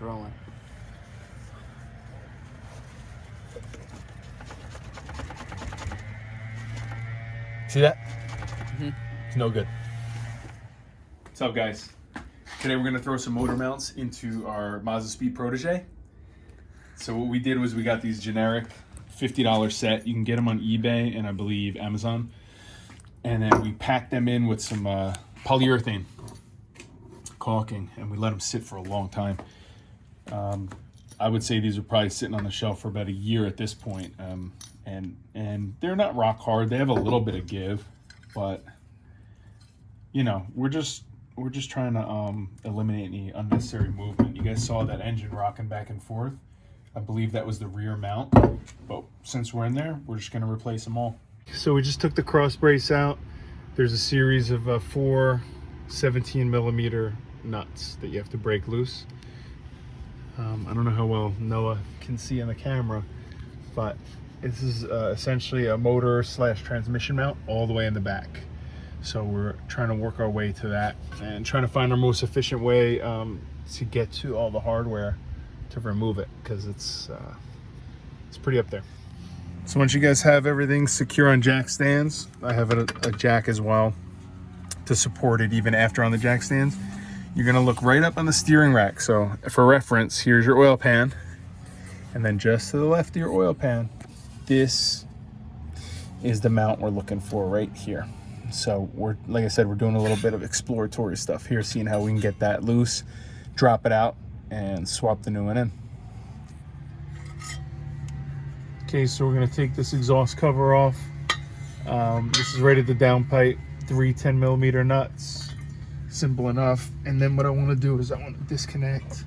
rolling. See that? It's no good. What's up, guys? Today we're gonna throw some motor mounts into our Mazdaspeed Protege. So what we did was we got these generic $50 set. You can get them on eBay and I believe Amazon. And then we packed them in with some polyurethane caulking, and we let them sit for a long time. I would say these are probably sitting on the shelf for about a year at this point. And they're not rock hard. They have a little bit of give, but you know, we're just trying to eliminate any unnecessary movement. You guys saw that engine rocking back and forth. I believe that was the rear mount, but since we're in there, we're just going to replace them all. So we just took the cross brace out. There's a series of 4 17mm nuts that you have to break loose. I don't know how well Noah can see in the camera, but this is essentially a motor / transmission mount all the way in the back. So we're trying to work our way to that and trying to find our most efficient way to get to all the hardware to remove it, because it's pretty up there. So once you guys have everything secure on jack stands, I have a jack as well to support it even after on the jack stands. You're gonna look right up on the steering rack. So for reference, here's your oil pan, and then just to the left of your oil pan, this is the mount we're looking for right here. So we're, like I said, we're doing a little bit of exploratory stuff here, seeing how we can get that loose, drop it out, and swap the new one in. Okay, so we're gonna take this exhaust cover off. This is rated the downpipe, 3 10mm nuts. Simple enough. And then what I wanna do is I wanna disconnect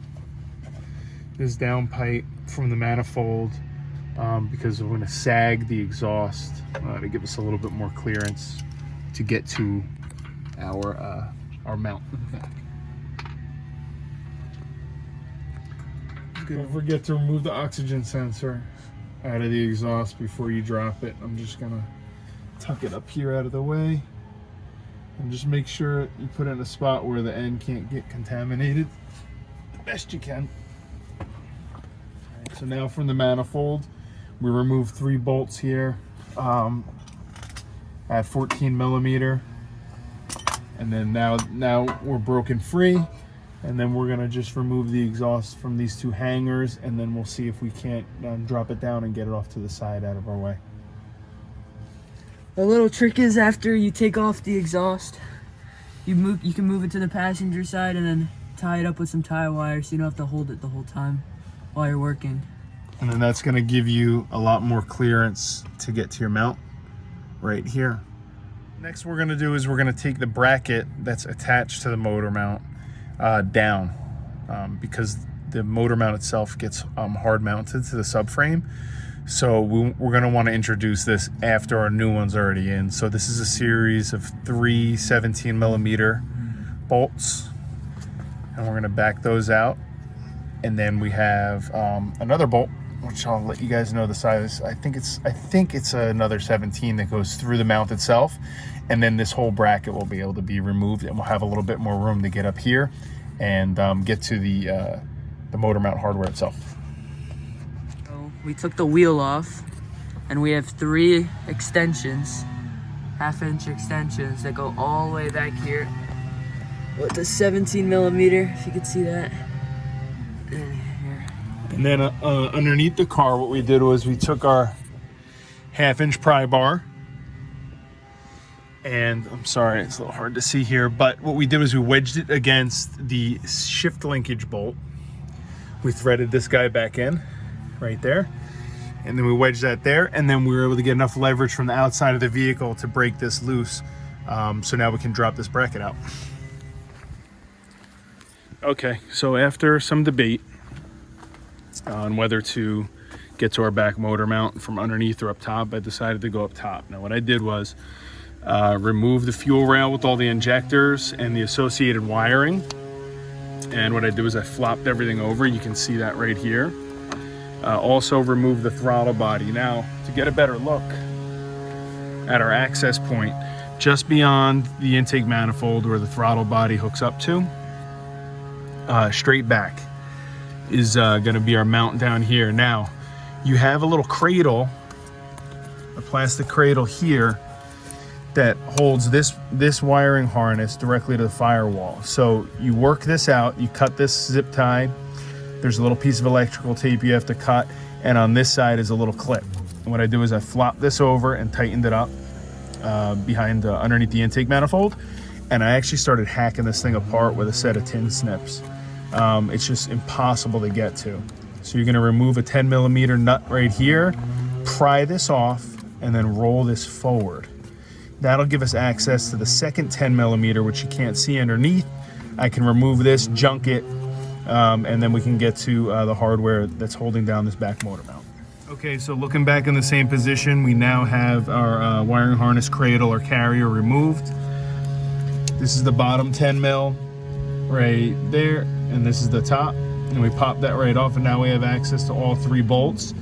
this downpipe from the manifold because we're gonna sag the exhaust to give us a little bit more clearance to get to our mount in the back. Don't forget to remove the oxygen sensor out of the exhaust before you drop it. I'm just gonna tuck it up here out of the way and just make sure you put it in a spot where the end can't get contaminated the best you can. Right, so now from the manifold, we remove 3 bolts here at 14mm, and then now we're broken free. And then we're gonna just remove the exhaust from these 2 hangers, and then we'll see if we can't drop it down and get it off to the side out of our way. The little trick is after you take off the exhaust, you can move it to the passenger side and then tie it up with some tie wire so you don't have to hold it the whole time while you're working. And then that's gonna give you a lot more clearance to get to your mount right here. Next we're gonna do is we're gonna take the bracket that's attached to the motor mount down because the motor mount itself gets hard mounted to the subframe. So we're going to want to introduce this after our new one's already in. So this is a series of 3 17mm bolts, and we're going to back those out. And then we have another bolt, which I'll let you guys know the size. I think it's another 17 that goes through the mount itself. And then this whole bracket will be able to be removed, and we'll have a little bit more room to get up here and get to the motor mount hardware itself. So we took the wheel off, and we have 3 extensions, 1/2-inch extensions that go all the way back here with the 17mm, if you could see that. And then underneath the car, what we did was we took our 1/2-inch pry bar. And I'm sorry, it's a little hard to see here, but what we did was we wedged it against the shift linkage bolt. We threaded this guy back in right there, and then we wedged that there, and then we were able to get enough leverage from the outside of the vehicle to break this loose. So now we can drop this bracket out. Okay, so after some debate on whether to get to our back motor mount from underneath or up top, I decided to go up top. Now what I did was remove the fuel rail with all the injectors and the associated wiring. And what I did was I flopped everything over. You can see that right here. Also remove the throttle body. Now, to get a better look at our access point, just beyond the intake manifold where the throttle body hooks up to, straight back is going to be our mount down here. Now, you have a little cradle, a plastic cradle here that holds this wiring harness directly to the firewall. So you work this out, you cut this zip tie, there's a little piece of electrical tape you have to cut, and on this side is a little clip. And what I do is I flop this over and tightened it up behind underneath the intake manifold, and I actually started hacking this thing apart with a set of tin snips. It's just impossible to get to. So you're gonna remove a 10 millimeter nut right here, pry this off, and then roll this forward. That'll give us access to the second 10 millimeter, which you can't see underneath. I can remove this, junk it, and then we can get to the hardware that's holding down this back motor mount. Okay, so looking back in the same position, we now have our wiring harness cradle or carrier removed. This is the bottom 10 mil right there, and this is the top. And we pop that right off, and now we have access to all 3 bolts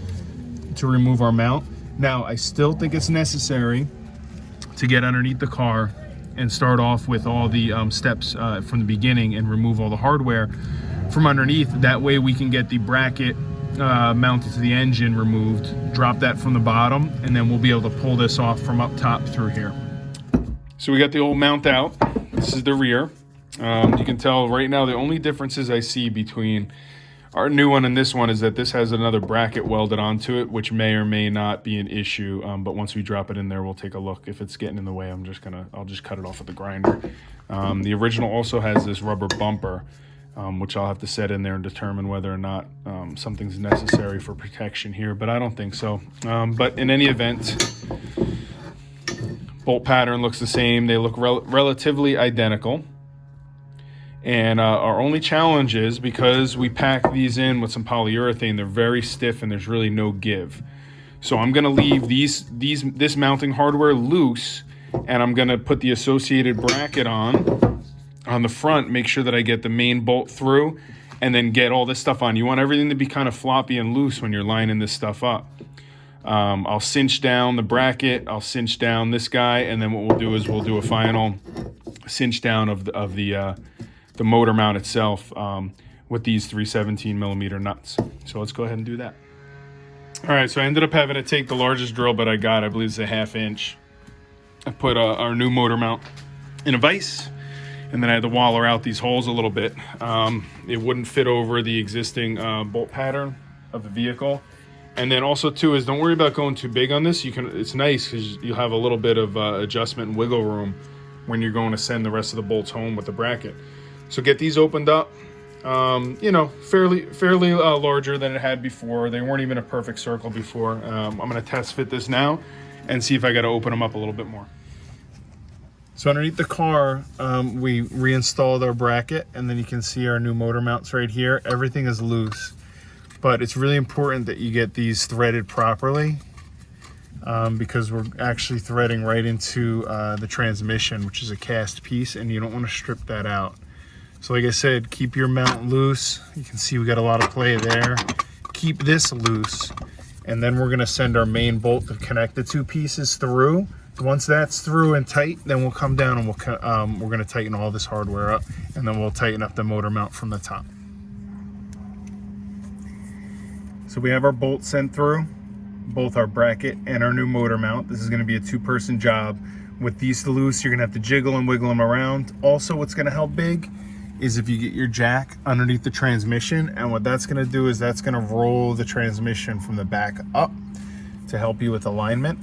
to remove our mount. Now, I still think it's necessary to get underneath the car and start off with all the steps from the beginning and remove all the hardware from underneath. That way we can get the bracket mounted to the engine removed, drop that from the bottom, and then we'll be able to pull this off from up top through here. So we got the old mount out. This is the rear. You can tell right now the only differences I see between our new one and this one is that this has another bracket welded onto it, which may or may not be an issue. But once we drop it in there, we'll take a look. If it's getting in the way, I'll just cut it off with the grinder. The original also has this rubber bumper, which I'll have to set in there and determine whether or not something's necessary for protection here, but I don't think so. But in any event, bolt pattern looks the same. They look relatively identical. And our only challenge is because we pack these in with some polyurethane, they're very stiff and there's really no give. So I'm gonna leave this mounting hardware loose, and I'm gonna put the associated bracket on the front, make sure that I get the main bolt through, and then get all this stuff on. You want everything to be kind of floppy and loose when you're lining this stuff up. I'll cinch down the bracket, I'll cinch down this guy, and then what we'll do is we'll do a final cinch down of the motor mount itself with these 3 17 millimeter nuts. So let's go ahead and do that. All right, so I ended up having to take the largest drill bit I got. I believe it's a 1/2 inch. I put our new motor mount in a vise, and then I had to waller out these holes a little bit. It wouldn't fit over the existing bolt pattern of the vehicle. And then also too is don't worry about going too big on this. It's nice because you'll have a little bit of adjustment and wiggle room when you're going to send the rest of the bolts home with the bracket. So get these opened up, you know, fairly larger than it had before. They weren't even a perfect circle before. I'm gonna test fit this now and see if I gotta open them up a little bit more. So underneath the car, we reinstalled our bracket, and then you can see our new motor mounts right here. Everything is loose, but it's really important that you get these threaded properly because we're actually threading right into the transmission, which is a cast piece, and you don't wanna strip that out. So like I said, keep your mount loose. You can see we got a lot of play there. Keep this loose, and then we're gonna send our main bolt to connect the 2 pieces through. Once that's through and tight, then we'll come down and we're gonna tighten all this hardware up, and then we'll tighten up the motor mount from the top. So we have our bolts sent through, both our bracket and our new motor mount. This is gonna be a 2-person job. With these loose, you're gonna have to jiggle and wiggle them around. Also, what's gonna help big is if you get your jack underneath the transmission, and what that's gonna do is that's gonna roll the transmission from the back up to help you with alignment.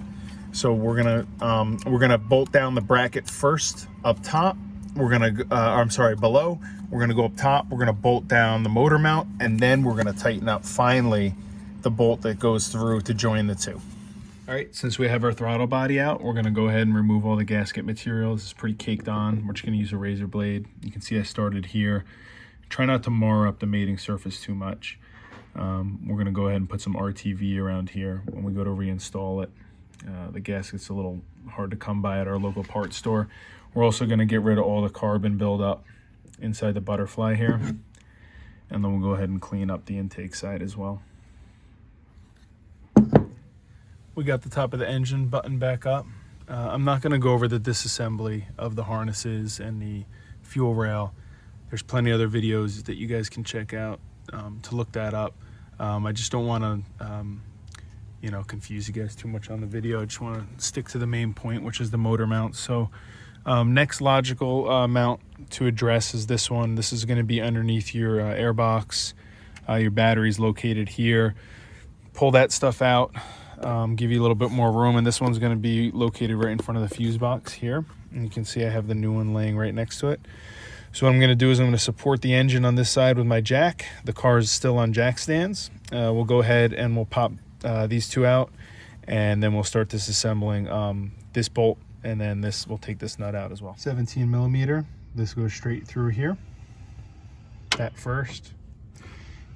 So we're gonna bolt down the bracket first up top. Below. We're gonna go up top. We're gonna bolt down the motor mount, and then we're gonna tighten up finally the bolt that goes through to join the 2. All right, since we have our throttle body out, we're gonna go ahead and remove all the gasket material. This is pretty caked on. We're just gonna use a razor blade. You can see I started here. Try not to mar up the mating surface too much. We're gonna go ahead and put some RTV around here when we go to reinstall it. The gasket's a little hard to come by at our local parts store. We're also gonna get rid of all the carbon buildup inside the butterfly here. And then we'll go ahead and clean up the intake side as well. We got the top of the engine button back up. I'm not gonna go over the disassembly of the harnesses and the fuel rail. There's plenty of other videos that you guys can check out. to look that up. I just don't want to you know, confuse you guys too much on the video. I just want to stick to the main point, which is the motor mount. So next logical mount to address is this one. This is going to be underneath your air box. Your battery's located here. Pull that stuff out, give you a little bit more room, and this one's going to be located right in front of the fuse box here. And you can see I have the new one laying right next to it. So what I'm going to do is I'm going to support the engine on this side with my jack. The car is still on jack stands. We'll go ahead and we'll pop these two out, and then we'll start disassembling this bolt, and then we'll take this nut out as well. 17 millimeter. This goes straight through here. That first.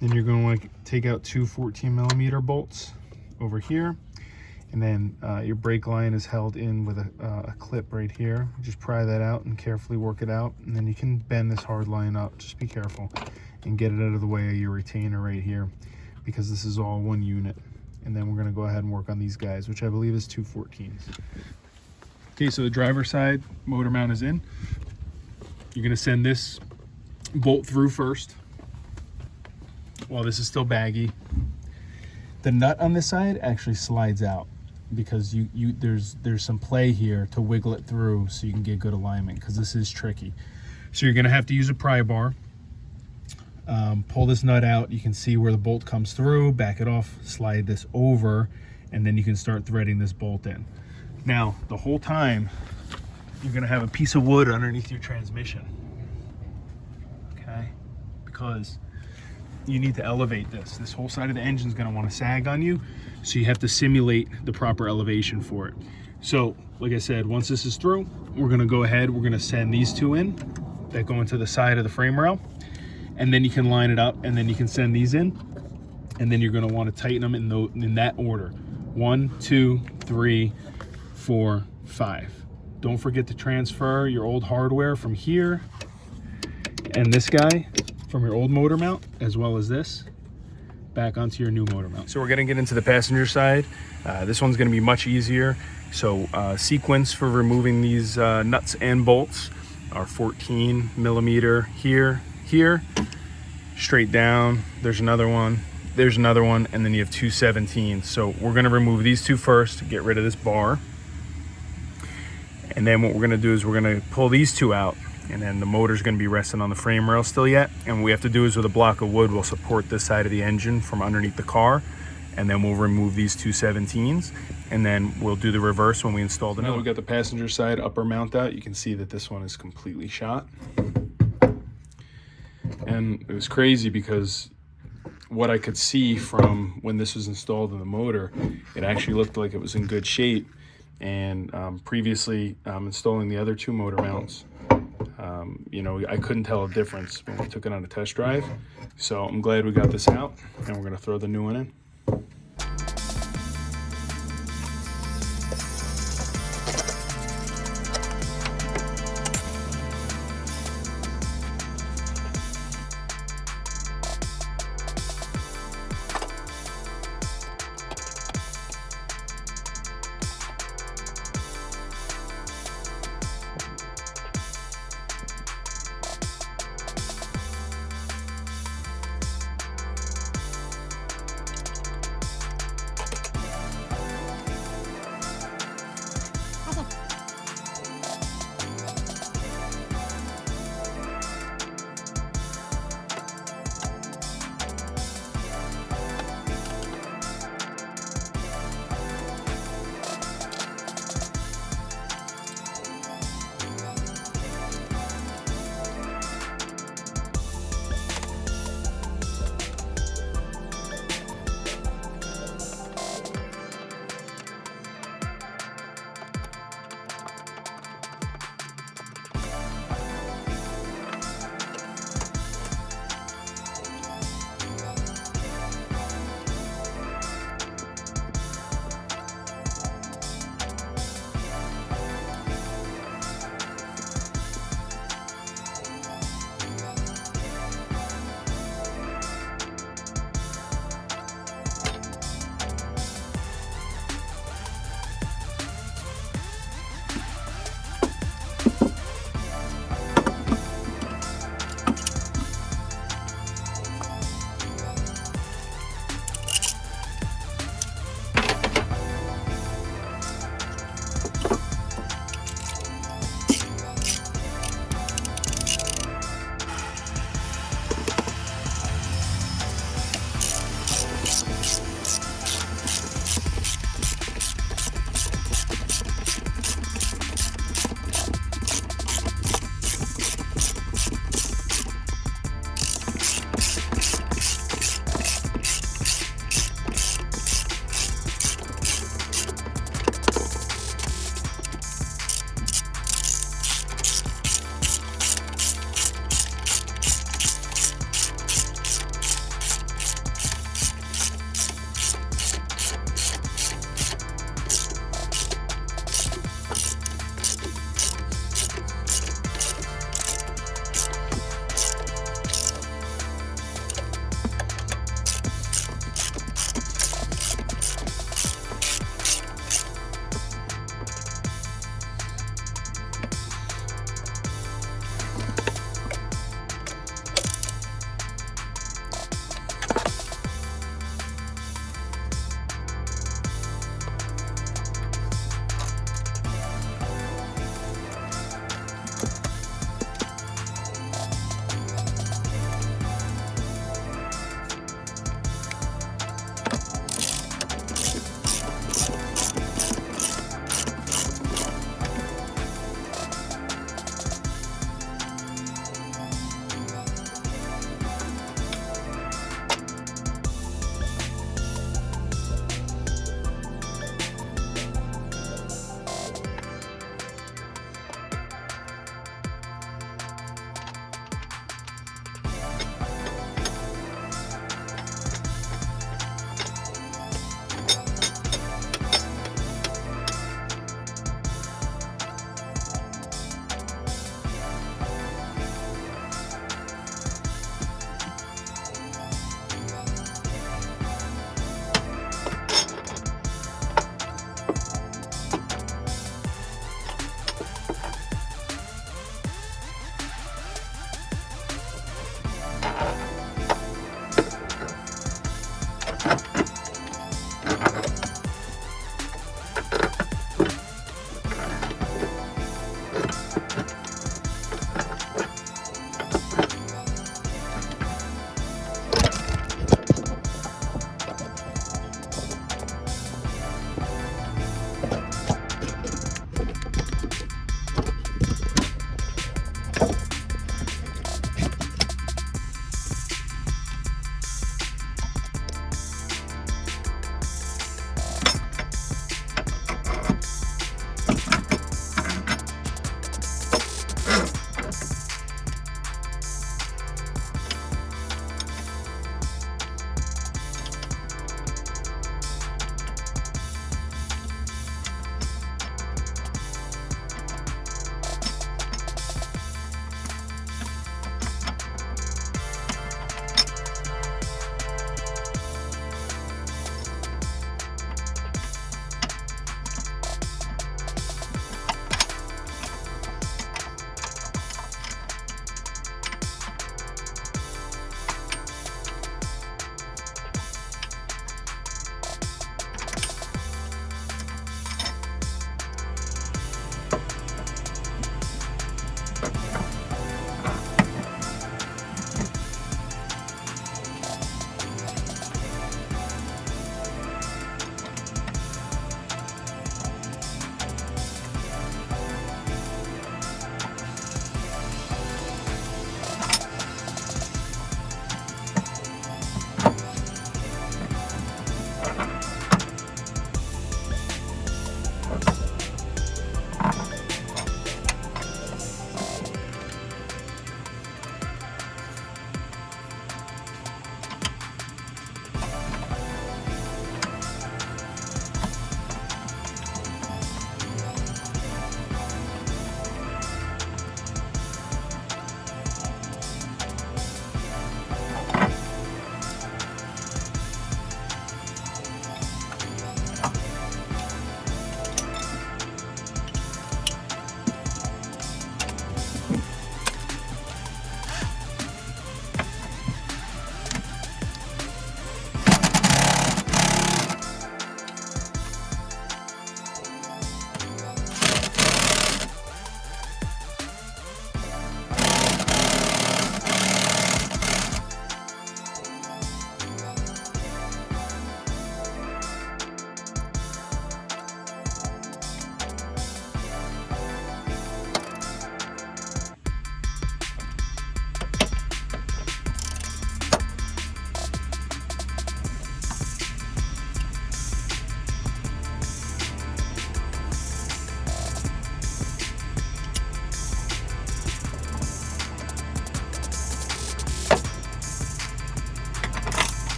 Then you're going to want to take out two 14 millimeter bolts over here, and then your brake line is held in with a clip right here. Just pry that out and carefully work it out, and then you can bend this hard line up. Just be careful and get it out of the way of your retainer right here, because this is all one unit. And then we're going to go ahead and work on these guys, which I believe is two 14s. Okay, so the driver's side motor mount is in. You're going to send this bolt through first while this is still baggy. The nut on this side actually slides out because there's some play here to wiggle it through so you can get good alignment, because this is tricky. So you're going to have to use a pry bar. Pull this nut out. You can see where the bolt comes through. Back it off, slide this over, and then you can start threading this bolt in. Now, the whole time, you're going to have a piece of wood underneath your transmission, okay? Because you need to elevate this. This whole side of the engine is going to want to sag on you, so you have to simulate the proper elevation for it. So, like I said, once this is through, we're going to go ahead, we're going to send these two in that go into the side of the frame rail, and then you can line it up, and then you can send these in, and then you're going to want to tighten them in that order. 1, 2, 3, 4, 5. Don't forget to transfer your old hardware from here and this guy from your old motor mount, as well as this, back onto your new motor mount. So we're going to get into the passenger side. This one's going to be much easier. So sequence for removing these nuts and bolts are 14 millimeter here, straight down. There's another one, and then you have two 17s. So we're going to remove these two first to get rid of this bar. And then what we're going to do is we're going to pull these two out, and then the motor's going to be resting on the frame rail still yet. And what we have to do is with a block of wood, we'll support this side of the engine from underneath the car, and then we'll remove these two 17s, and then we'll do the reverse when we install the new one. Now we've got the passenger side upper mount out. You can see that this one is completely shot. And it was crazy because what I could see from when this was installed in the motor, it actually looked like it was in good shape. And previously installing the other two motor mounts, you know, I couldn't tell a difference when we took it on a test drive. So I'm glad we got this out, and we're going to throw the new one in.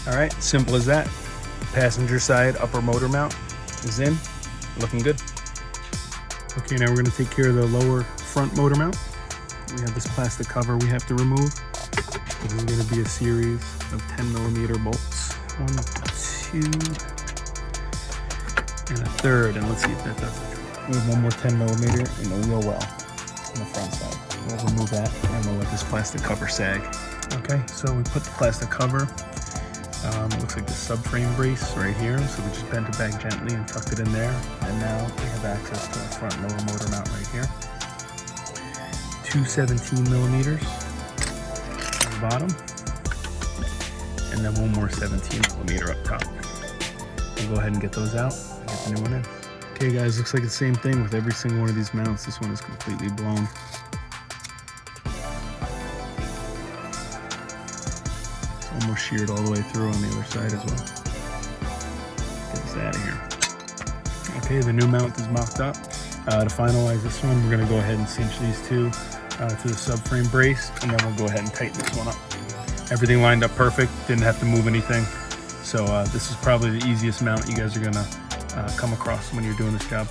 All right, simple as that. Passenger side upper motor mount is in, looking good. Okay, now we're gonna take care of the lower front motor mount. We have this plastic cover we have to remove. This is gonna be a series of 10mm bolts. 1, 2, and a third, and let's see if that does it. We have one more 10mm in the wheel well on the front side. We'll remove that and we'll let this plastic cover sag. Okay, so we put the plastic cover. It looks like the subframe brace right here, so we just bent it back gently and tucked it in there. And now we have access to our front lower motor mount right here. 2 17mm on the bottom, and then one more 17mm up top. We'll go ahead and get those out and get the new one in. Okay guys, looks like the same thing with every single one of these mounts. This one is completely blown. Almost sheared all the way through on the other side as well. Get this out of here. Okay, the new mount is mocked up. To finalize this one, we're going to go ahead and cinch these two to the subframe brace, and then we'll go ahead and tighten this one up. Everything lined up perfect, didn't have to move anything. So this is probably the easiest mount you guys are going to come across when you're doing this job.